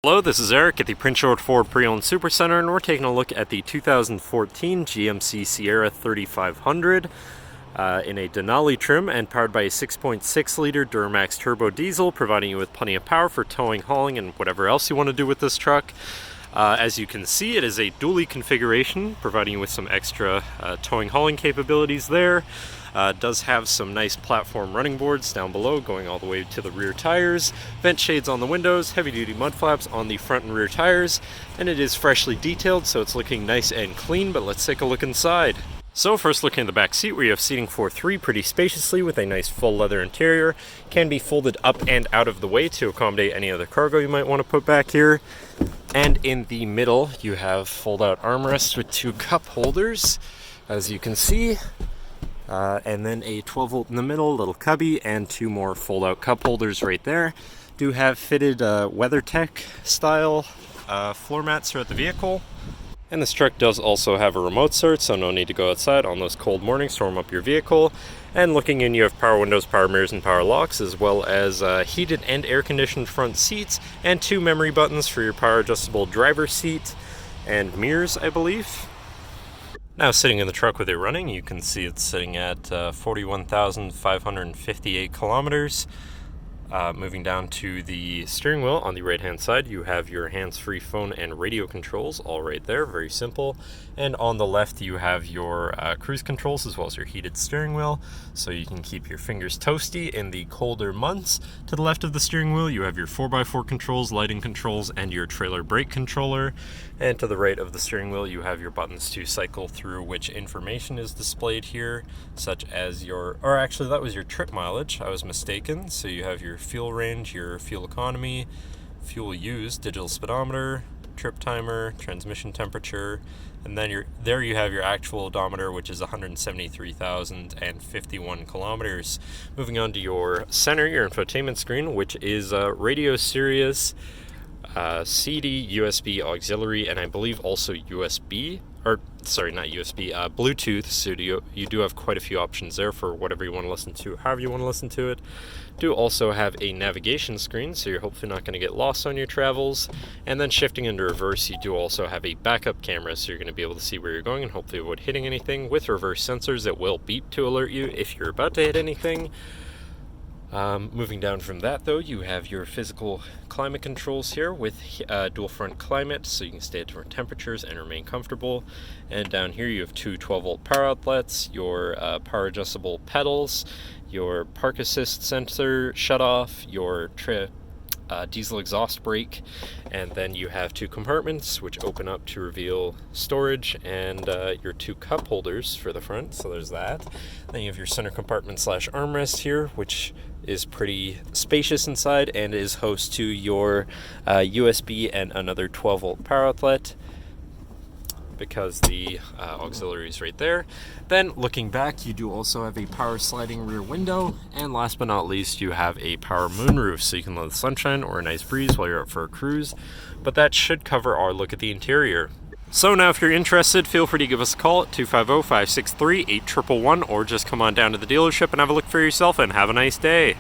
Hello, this is Eric at the Prince George Ford Pre-Owned Supercentre, and we're taking a look at the 2014 GMC Sierra 3500 in a Denali trim and powered by a 6.6-liter Duramax Turbodiesel, providing you with plenty of power for towing, hauling, and whatever else you want to do with this truck. As you can see, it is a dually configuration, providing you with some extra towing, hauling capabilities there. Does have some nice platform running boards down below going all the way to the rear tires, vent shades on the windows, heavy duty mud flaps on the front and rear tires, and it is freshly detailed, so it's looking nice and clean. But let's take a look inside. So first, looking at the back seat, where you have seating for three pretty spaciously with a nice full leather interior. Can be folded up and out of the way to accommodate any other cargo you might want to put back here. And in the middle you have fold out armrests with two cup holders, as you can see. And then a 12 volt in the middle, little cubby, and two more fold out cup holders right there. Do have fitted WeatherTech style floor mats throughout the vehicle. And this truck does also have a remote start, so no need to go outside on those cold mornings to warm up your vehicle. And looking in, you have power windows, power mirrors, and power locks, as well as heated and air conditioned front seats, and two memory buttons for your power adjustable driver's seat and mirrors, I believe. Now, sitting in the truck with it running, you can see it's sitting at 41,558 kilometers. Moving down to the steering wheel, on the right hand side you have your hands-free phone and radio controls, all right there, very simple. And on the left you have your cruise controls, as well as your heated steering wheel, so you can keep your fingers toasty in the colder months. To the left of the steering wheel you have your 4x4 controls, lighting controls, and your trailer brake controller. And to the right of the steering wheel you have your buttons to cycle through which information is displayed here, such as your, or actually that was your trip mileage, I was mistaken. So you have your fuel range, your fuel economy, fuel used, digital speedometer, trip timer, transmission temperature, and then there you have your actual odometer, which is 173,051 kilometers. Moving on to your center, your infotainment screen, which is radio, Sirius, CD, USB, auxiliary, and I believe also USB, or sorry, not USB, Bluetooth. So you do have quite a few options there for whatever you want to listen to, however you want to listen to it. Do also have a navigation screen, so you're hopefully not going to get lost on your travels. And then shifting into reverse, you do also have a backup camera, so you're going to be able to see where you're going and hopefully avoid hitting anything. With reverse sensors, it will beep to alert you if you're about to hit anything. Moving down from that, though, you have your physical climate controls here with dual front climate, so you can stay at different temperatures and remain comfortable. And down here you have two 12 volt power outlets, your power adjustable pedals, your park assist sensor shut off, your diesel exhaust brake, and then you have two compartments which open up to reveal storage, and your two cup holders for the front, so there's that. Then you have your center compartment / armrest here, which is pretty spacious inside and is host to your USB and another 12 volt power outlet, because the auxiliary is right there. Then looking back, you do also have a power sliding rear window, and last but not least you have a power moonroof, so you can let the sunshine or a nice breeze while you're out for a cruise. But that should cover our look at the interior. So now if you're interested, feel free to give us a call at 250-563-8111, or just come on down to the dealership and have a look for yourself, and have a nice day.